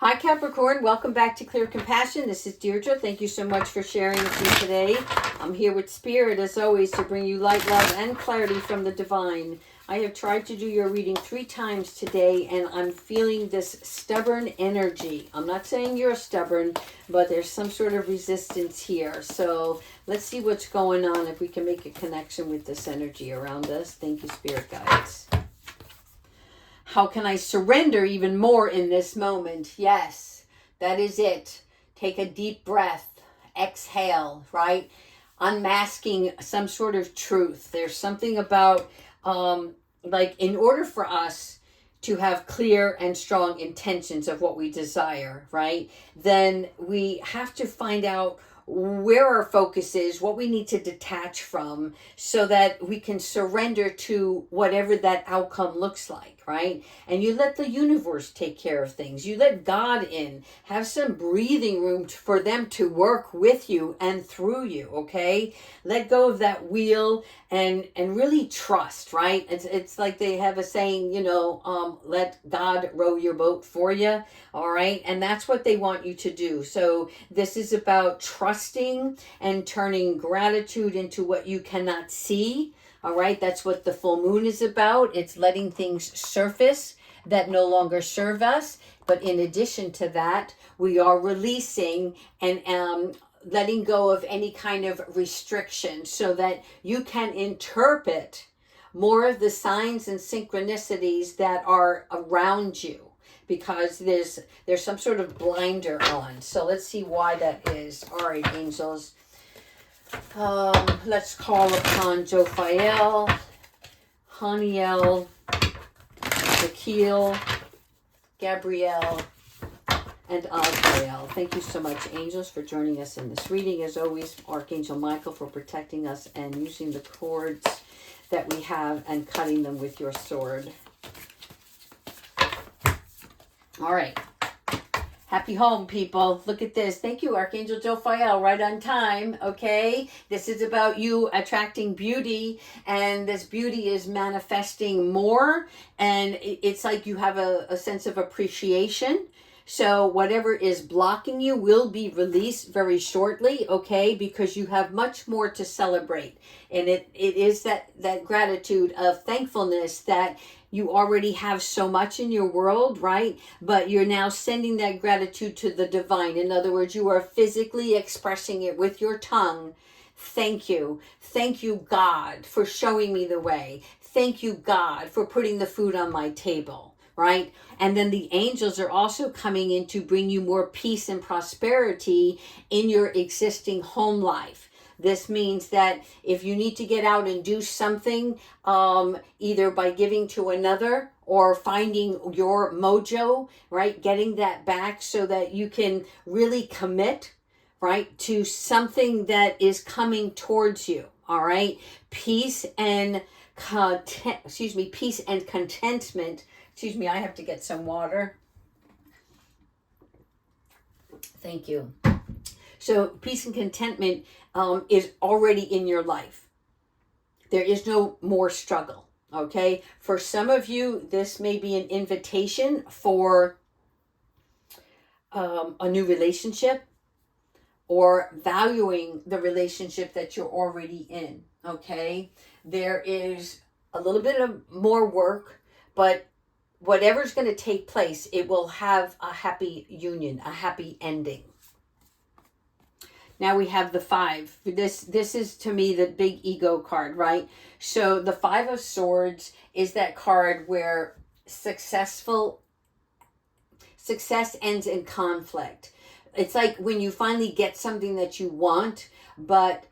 Hi Capricorn, welcome back to Clear Compassion. This is Deirdre. Thank you so much for sharing with me today. I'm here with Spirit as always to bring you light, love, and clarity from the divine. I have tried to do your reading 3 times today and I'm feeling this stubborn energy. I'm not saying you're stubborn, but there's some sort of resistance here. So let's see what's going on, if we can make a connection with this energy around us. Thank you, Spirit guides. How can I surrender even more in this moment? Yes, that is it. Take a deep breath. Exhale, right? Unmasking some sort of truth. There's something about, like, in order for us to have clear and strong intentions of what we desire, right? Then we have to find out where our focus is, what we need to detach from, so that we can surrender to whatever that outcome looks like, right? And you let the universe take care of things. You let God in. Have some breathing room for them to work with you and through you, okay? Let go of that wheel and really trust, right? It's like they have a saying, let God row your boat for you, all right? And that's what they want you to do. So this is about trusting and turning gratitude into what you cannot see. All right, that's what the full moon is about. It's letting things surface that no longer serve us. But in addition to that, we are releasing and letting go of any kind of restriction so that you can interpret more of the signs and synchronicities that are around you, because there's some sort of blinder on. So let's see why that is. All right, angels. Let's call upon Jophiel, Haniel, Zakil, Gabrielle, and Azrael. Thank you so much, angels, for joining us in this reading. As always, Archangel Michael for protecting us and using the cords that we have and cutting them with your sword. All right. Happy home, people. Look at this. Thank you, Archangel Jophiel, right on time, okay? This is about you attracting beauty, and this beauty is manifesting more, and it's like you have a sense of appreciation. So whatever is blocking you will be released very shortly, okay? Because you have much more to celebrate. And it is that gratitude of thankfulness that you already have so much in your world, right? But you're now sending that gratitude to the divine. In other words, you are physically expressing it with your tongue. Thank you. Thank you, God, for showing me the way. Thank you, God, for putting the food on my table, right? And then the angels are also coming in to bring you more peace and prosperity in your existing home life. This means that if you need to get out and do something, either by giving to another or finding your mojo, right? Getting that back so that you can really commit, right, to something that is coming towards you, all right? Peace and peace and contentment. Excuse me, I have to get some water. Thank you. So peace and contentment is already in your life. There is no more struggle, okay? For some of you, this may be an invitation for a new relationship, or valuing the relationship that you're already in, okay? There is a little bit of more work, but whatever's going to take place, it will have a happy union, a happy ending. Now we have the 5. This is, to me, the big ego card, right? So the 5 of Swords is that card where success ends in conflict. It's like when you finally get something that you want, but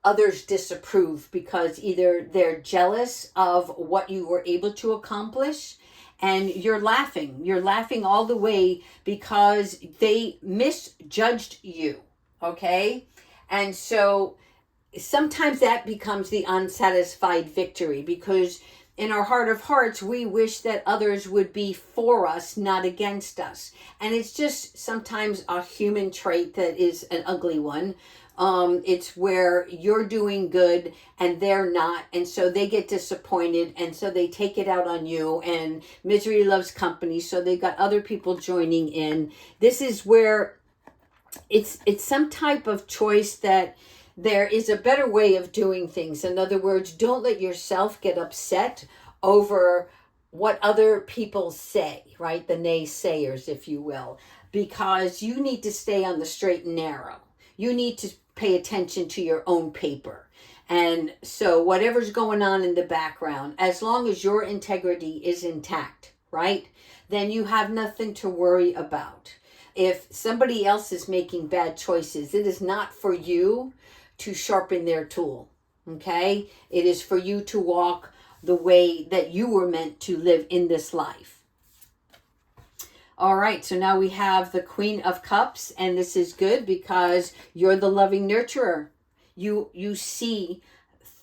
others disapprove because either they're jealous of what you were able to accomplish, and you're laughing all the way because they misjudged you. Okay? And so sometimes that becomes the unsatisfied victory, because in our heart of hearts, we wish that others would be for us, not against us. And it's just sometimes a human trait that is an ugly one, It's where you're doing good and they're not. And so they get disappointed. And so they take it out on you. And misery loves company. So they've got other people joining in. This is where it's some type of choice that there is a better way of doing things. In other words, don't let yourself get upset over what other people say, right? The naysayers, if you will, because you need to stay on the straight and narrow. You need to pay attention to your own paper. And so whatever's going on in the background, as long as your integrity is intact, right? Then you have nothing to worry about. If somebody else is making bad choices, it is not for you to sharpen their tool, okay? It is for you to walk the way that you were meant to live in this life. All right, so now we have the Queen of Cups, and this is good because you're the loving nurturer. You see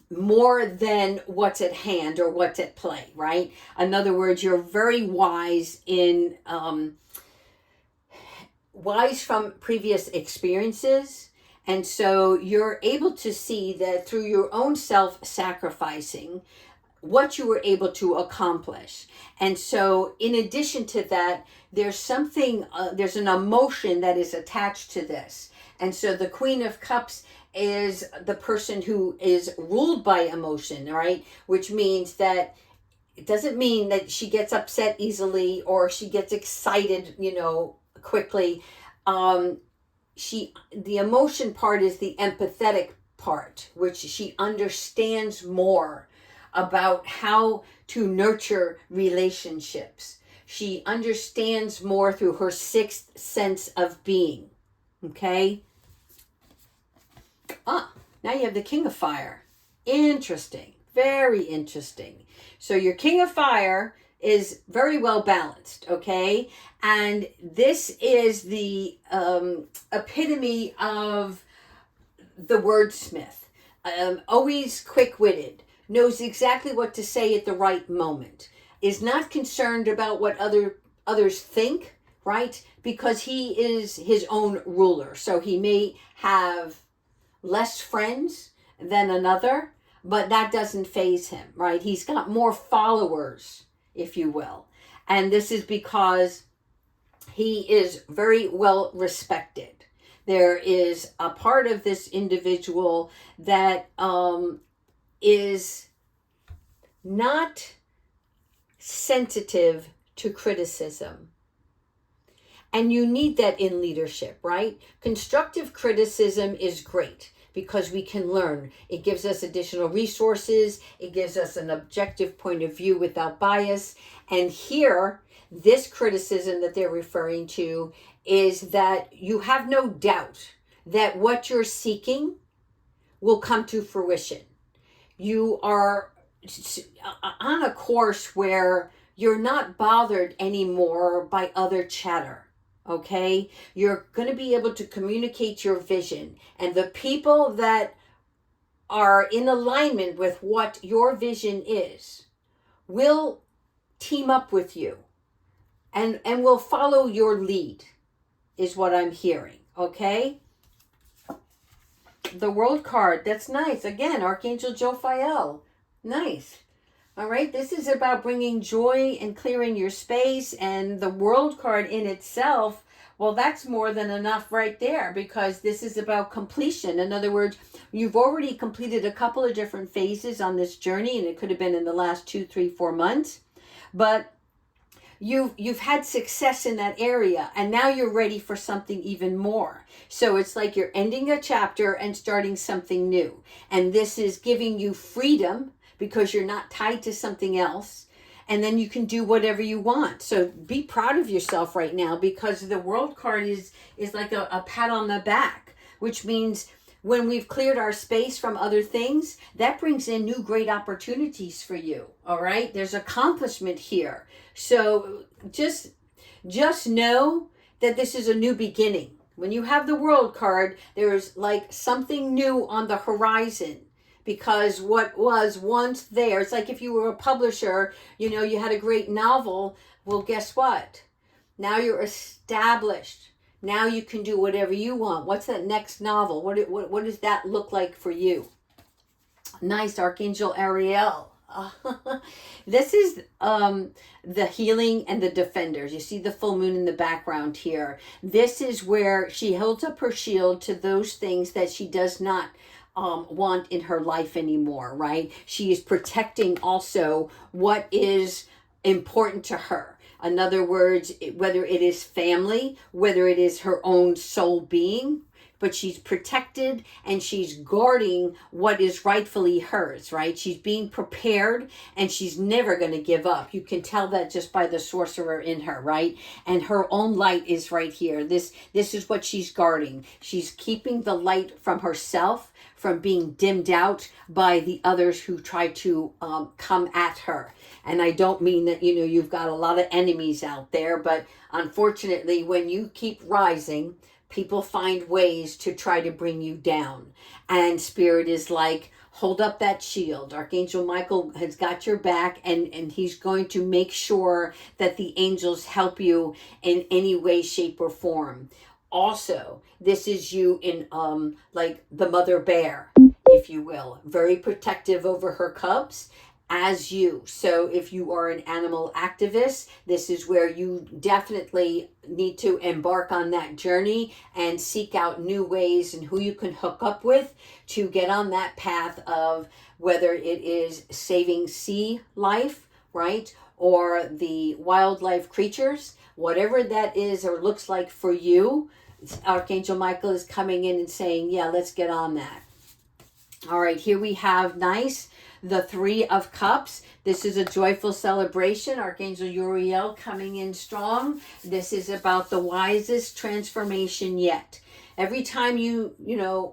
more than what's at hand or what's at play, right? In other words, you're very wise in wise from previous experiences. And so you're able to see that through your own self-sacrificing, what you were able to accomplish. And so in addition to that, there's something, there's an emotion that is attached to this. And so the Queen of Cups is the person who is ruled by emotion, right? Which means that it doesn't mean that she gets upset easily or she gets excited, quickly. The emotion part is the empathetic part, which she understands more about how to nurture relationships. She understands more through her sixth sense of being. Okay? Now you have the King of Fire. Interesting. Very interesting. So your King of Fire is very well balanced, okay? And this is the epitome of the wordsmith. Always quick-witted, knows exactly what to say at the right moment, is not concerned about what others think, right? Because he is his own ruler. So he may have less friends than another, but that doesn't faze him, right? He's got more followers, if you will. And this is because he is very well respected. There is a part of this individual that is not sensitive to criticism. And you need that in leadership, right? Constructive criticism is great because we can learn. It gives us additional resources. It gives us an objective point of view without bias. And here, this criticism that they're referring to is that you have no doubt that what you're seeking will come to fruition. You are on a course where you're not bothered anymore by other chatter. Okay, you're going to be able to communicate your vision, and the people that are in alignment with what your vision is will team up with you and will follow your lead, is what I'm hearing. Okay, the World card, that's nice. Again, Archangel Jophiel, nice. All right, this is about bringing joy and clearing your space, and the World card in itself, well, that's more than enough right there, because this is about completion. In other words, you've already completed a couple of different phases on this journey, and it could have been in the last 2, 3, 4 months, but you've had success in that area, and now you're ready for something even more. So it's like you're ending a chapter and starting something new, and this is giving you freedom because you're not tied to something else. And then you can do whatever you want. So be proud of yourself right now, because the World card is like a pat on the back, which means when we've cleared our space from other things, that brings in new great opportunities for you. All right. There's accomplishment here. So just know that this is a new beginning. When you have the World card, there's like something new on the horizon. Because what was once there, it's like if you were a publisher, you had a great novel. Well, guess what? Now you're established. Now you can do whatever you want. What's that next novel? What does that look like for you? Nice, Archangel Ariel. This is the healing and the defenders. You see the full moon in the background here. This is where she holds up her shield to those things that she does not want in her life anymore, right? She is protecting also what is important to her. In other words, whether it is family, whether it is her own soul being, but she's protected and she's guarding what is rightfully hers, right? She's being prepared and she's never going to give up. You can tell that just by the sorcerer in her, right? And her own light is right here. This is what she's guarding. She's keeping the light from herself from being dimmed out by the others who try to come at her. And I don't mean that, you've got a lot of enemies out there, but unfortunately, when you keep rising, people find ways to try to bring you down. And Spirit is like, hold up that shield. Archangel Michael has got your back, and he's going to make sure that the angels help you in any way, shape, or form. Also, this is you in like the mother bear, if you will, very protective over her cubs as you. So if you are an animal activist, this is where you definitely need to embark on that journey and seek out new ways and who you can hook up with to get on that path of whether it is saving sea life, right? Or the wildlife creatures, whatever that is or looks like for you. Archangel Michael is coming in and saying, yeah, let's get on that. All right, here we have the Three of Cups. This is a joyful celebration. Archangel Uriel coming in strong. This is about the wisest transformation yet. Every time you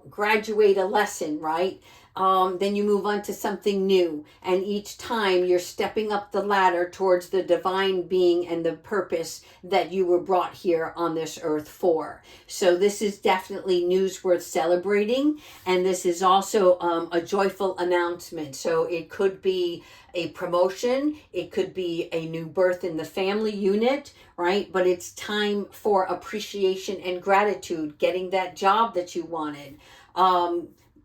graduate a lesson, right? Then you move on to something new. And each time you're stepping up the ladder towards the divine being and the purpose that you were brought here on this earth for. So this is definitely news worth celebrating. And this is also a joyful announcement. So it could be a promotion. It could be a new birth in the family unit, right? But it's time for appreciation and gratitude, getting that job that you wanted.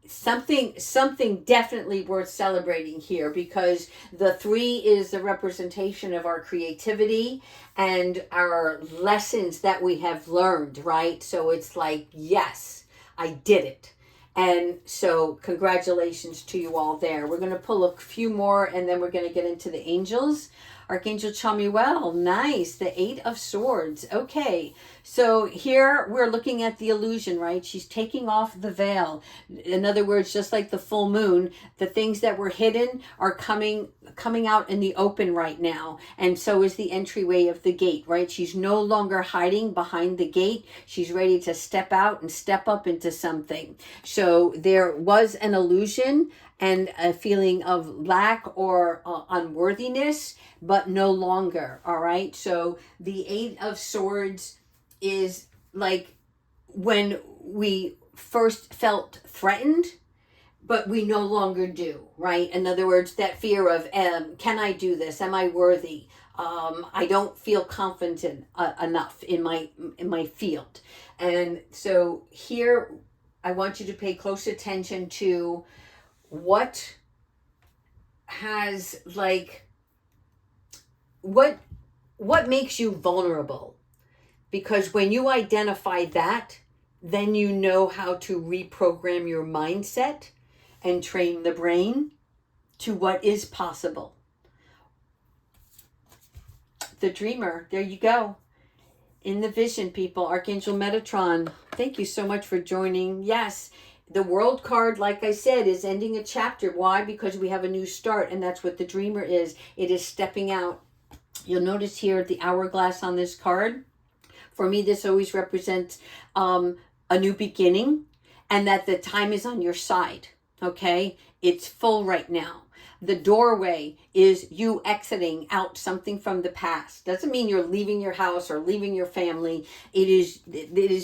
Something definitely worth celebrating here, because the 3 is the representation of our creativity and our lessons that we have learned, right? So it's like, yes, I did it. And so congratulations to you all there. We're going to pull a few more and then we're going to get into the angels. Archangel Chamuel, nice. The 8 of Swords. Okay, so here we're looking at the illusion, right? She's taking off the veil. In other words, just like the full moon, the things that were hidden are coming out in the open right now. And so is the entryway of the gate, right? She's no longer hiding behind the gate. She's ready to step out and step up into something. So there was an illusion and a feeling of lack or unworthiness, but no longer, all right? So the 8 of Swords is like when we first felt threatened, but we no longer do, right? In other words, that fear of, can I do this? Am I worthy? I don't feel confident enough in my field. And so here, I want you to pay close attention to what has what makes you vulnerable, because when you identify that, then you know how to reprogram your mindset and train the brain to what is possible. The Dreamer, there you go. In the vision, people. Archangel Metatron, thank you so much for joining. Yes, the World card, like I said, is ending a chapter. Why? Because we have a new start, and that's what the Dreamer is. It is stepping out. You'll notice here the hourglass on this card. For me, this always represents a new beginning, and that the time is on your side, okay? It's full right now. The doorway is you exiting out something from the past. Doesn't mean you're leaving your house or leaving your family. It is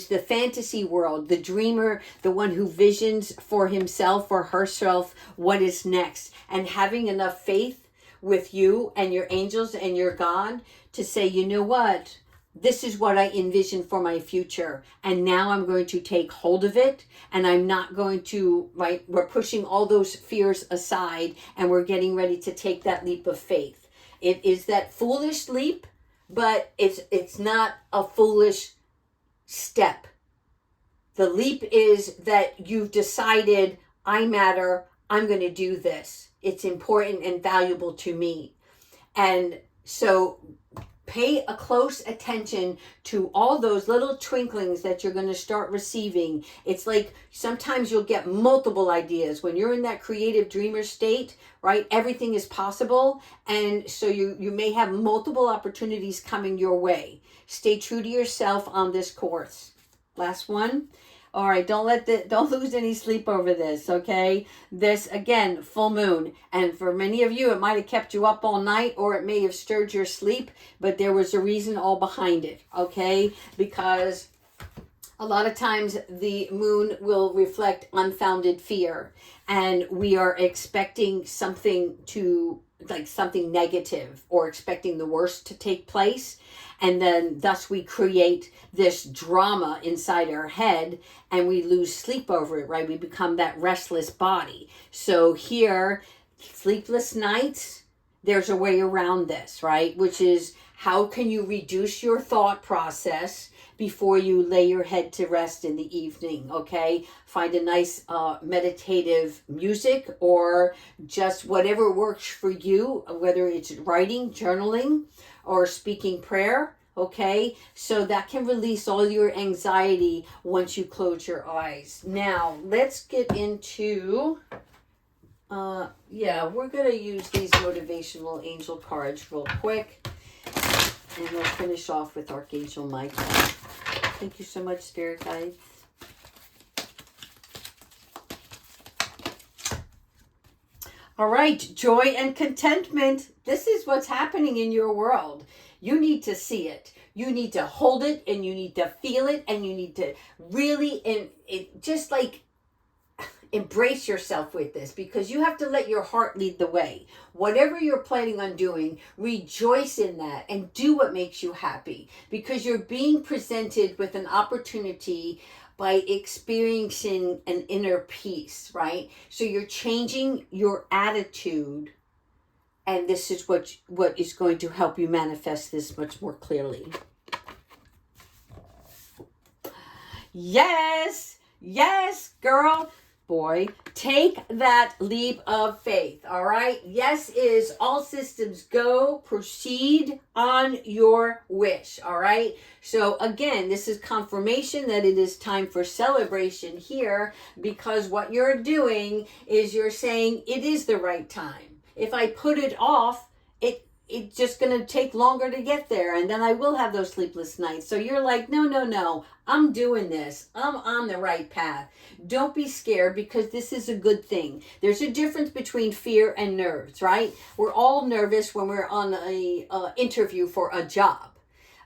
the fantasy world, the dreamer, the one who visions for himself or herself what is next, and having enough faith with you and your angels and your God to say, you know what? this is what I envision for my future. And now I'm going to take hold of it. And I'm not going to, right? We're pushing all those fears aside and we're getting ready to take that leap of faith. It is that foolish leap, but it's not a foolish step. The leap is that you've decided, I matter, I'm going to do this. It's important and valuable to me. And so pay a close attention to all those little twinklings that you're going to start receiving. It's like sometimes you'll get multiple ideas. When you're in that creative dreamer state, right, everything is possible. And so you may have multiple opportunities coming your way. Stay true to yourself on this course. Last one. All right, don't lose any sleep over this, okay? This, again, full moon. And for many of you, it might have kept you up all night or it may have stirred your sleep, but there was a reason all behind it, okay? Because a lot of times the moon will reflect unfounded fear and we are expecting something negative or expecting the worst to take place. And then thus we create this drama inside our head and we lose sleep over it, right? We become that restless body. So here, sleepless nights, there's a way around this, right? Which is, how can you reduce your thought process before you lay your head to rest in the evening, okay? Find a nice meditative music or just whatever works for you, whether it's writing, journaling, or speaking prayer, okay? So that can release all your anxiety once you close your eyes. Now, let's get into, we're going to use these motivational angel cards real quick. And we'll finish off with Archangel Michael. Thank you so much, Spirit Guides. All right, joy and contentment. This is what's happening in your world. You need to see it. You need to hold it and you need to feel it and you need to really just like embrace yourself with this, because you have to let your heart lead the way. Whatever you're planning on doing, rejoice in that and do what makes you happy, because you're being presented with an opportunity by experiencing an inner peace, right? So you're changing your attitude, and this is what is going to help you manifest this much more clearly. Yes, girl. Boy, take that leap of faith, all right? Yes is all systems go, proceed on your wish, all right? So again, this is confirmation that it is time for celebration here, because what you're doing is you're saying it is the right time. If I put it off, it's just going to take longer to get there, and then I will have those sleepless nights. So you're like, no, I'm doing this. I'm on the right path. Don't be scared, because this is a good thing. There's a difference between fear and nerves, right? We're all nervous when we're on a interview for a job.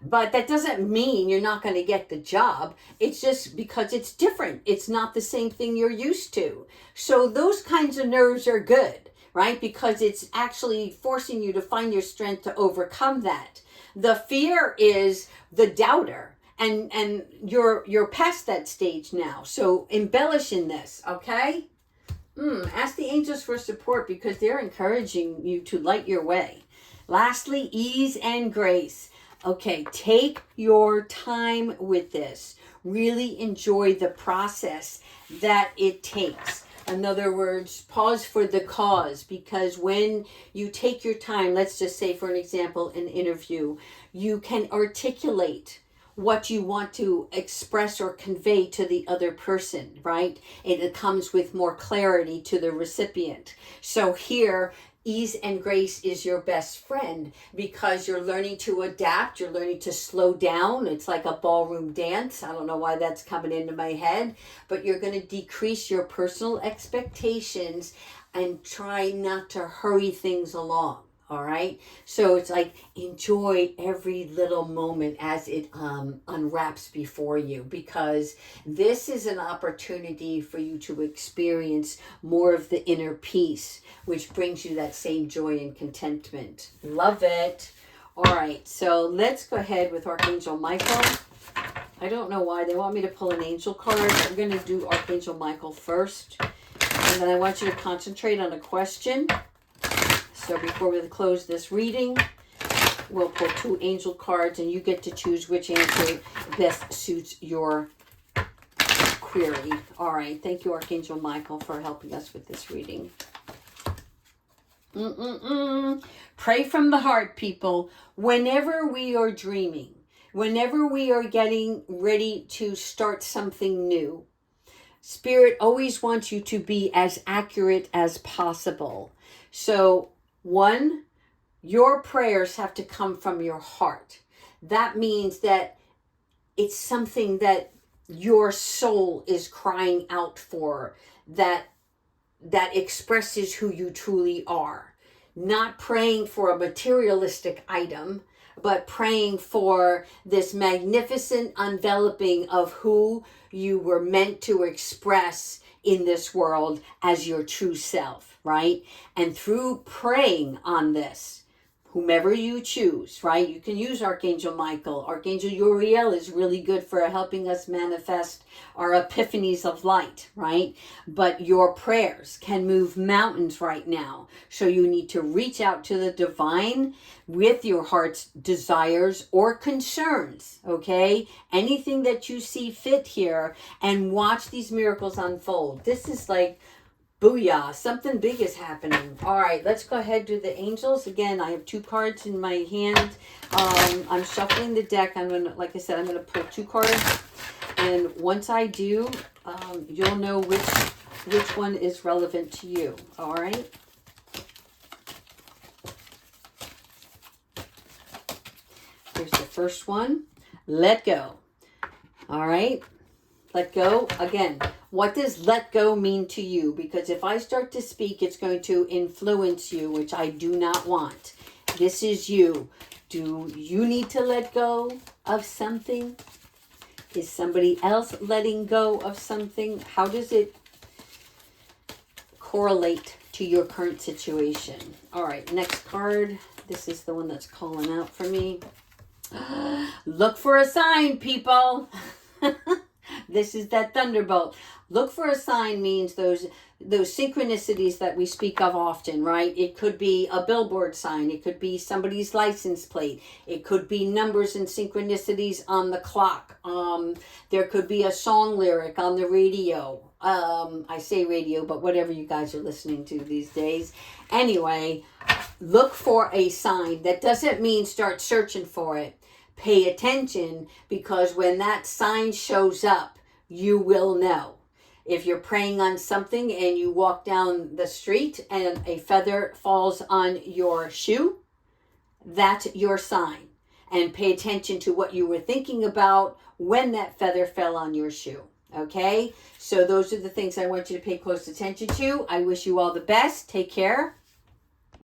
But that doesn't mean you're not going to get the job. It's just because it's different. It's not the same thing you're used to. So those kinds of nerves are good, right? Because it's actually forcing you to find your strength to overcome that. The fear is the doubter, and you're past that stage now. So embellish in this, okay? Ask the angels for support, because they're encouraging you to light your way. Lastly, ease and grace. Okay, take your time with this. Really enjoy the process that it takes. In other words, pause for the cause, because when you take your time, let's just say, for an example, an interview, you can articulate what you want to express or convey to the other person, right? It comes with more clarity to the recipient. So here, ease and grace is your best friend, because you're learning to adapt. You're learning to slow down. It's like a ballroom dance. I don't know why that's coming into my head, but you're going to decrease your personal expectations and try not to hurry things along. All right. So it's like, enjoy every little moment as it unwraps before you, because this is an opportunity for you to experience more of the inner peace, which brings you that same joy and contentment. Love it. All right, so let's go ahead with Archangel Michael. I don't know why they want me to pull an angel card. I'm going to do Archangel Michael first. And then I want you to concentrate on a question. So before we close this reading, we'll pull 2 angel cards and you get to choose which answer best suits your query. All right. Thank you, Archangel Michael, for helping us with this reading. Pray from the heart, people. Whenever we are dreaming, whenever we are getting ready to start something new, Spirit always wants you to be as accurate as possible. So, 1, your prayers have to come from your heart. That means that it's something that your soul is crying out for, that expresses who you truly are. Not praying for a materialistic item, but praying for this magnificent enveloping of who you were meant to express in this world as your true self, right? And through praying on this, whomever you choose, right? You can use Archangel Michael. Archangel Uriel is really good for helping us manifest our epiphanies of light, right? But your prayers can move mountains right now. So you need to reach out to the divine with your heart's desires or concerns, okay? Anything that you see fit here, and watch these miracles unfold. This is like, booyah, something big is happening. All right, let's go ahead to the angels. Again, I have 2 cards in my hand. I'm shuffling the deck. I'm going to, like I said, I'm going to pull 2 cards. And once I do, you'll know which one is relevant to you. All right. Here's the first one. Let go. All right. Let go. Again, what does let go mean to you? Because if I start to speak, it's going to influence you, which I do not want. This is you. Do you need to let go of something? Is somebody else letting go of something? How does it correlate to your current situation? All right, next card. This is the one that's calling out for me. Look for a sign, people. This is that thunderbolt. Look for a sign means those synchronicities that we speak of often, right? It could be a billboard sign. It could be somebody's license plate. It could be numbers and synchronicities on the clock. There could be a song lyric on the radio. I say radio, but whatever you guys are listening to these days. Anyway, look for a sign. That doesn't mean start searching for it. Pay attention, because when that sign shows up, you will know. If you're praying on something and you walk down the street and a feather falls on your shoe, that's your sign. And pay attention to what you were thinking about when that feather fell on your shoe. Okay? So those are the things I want you to pay close attention to. I wish you all the best. Take care.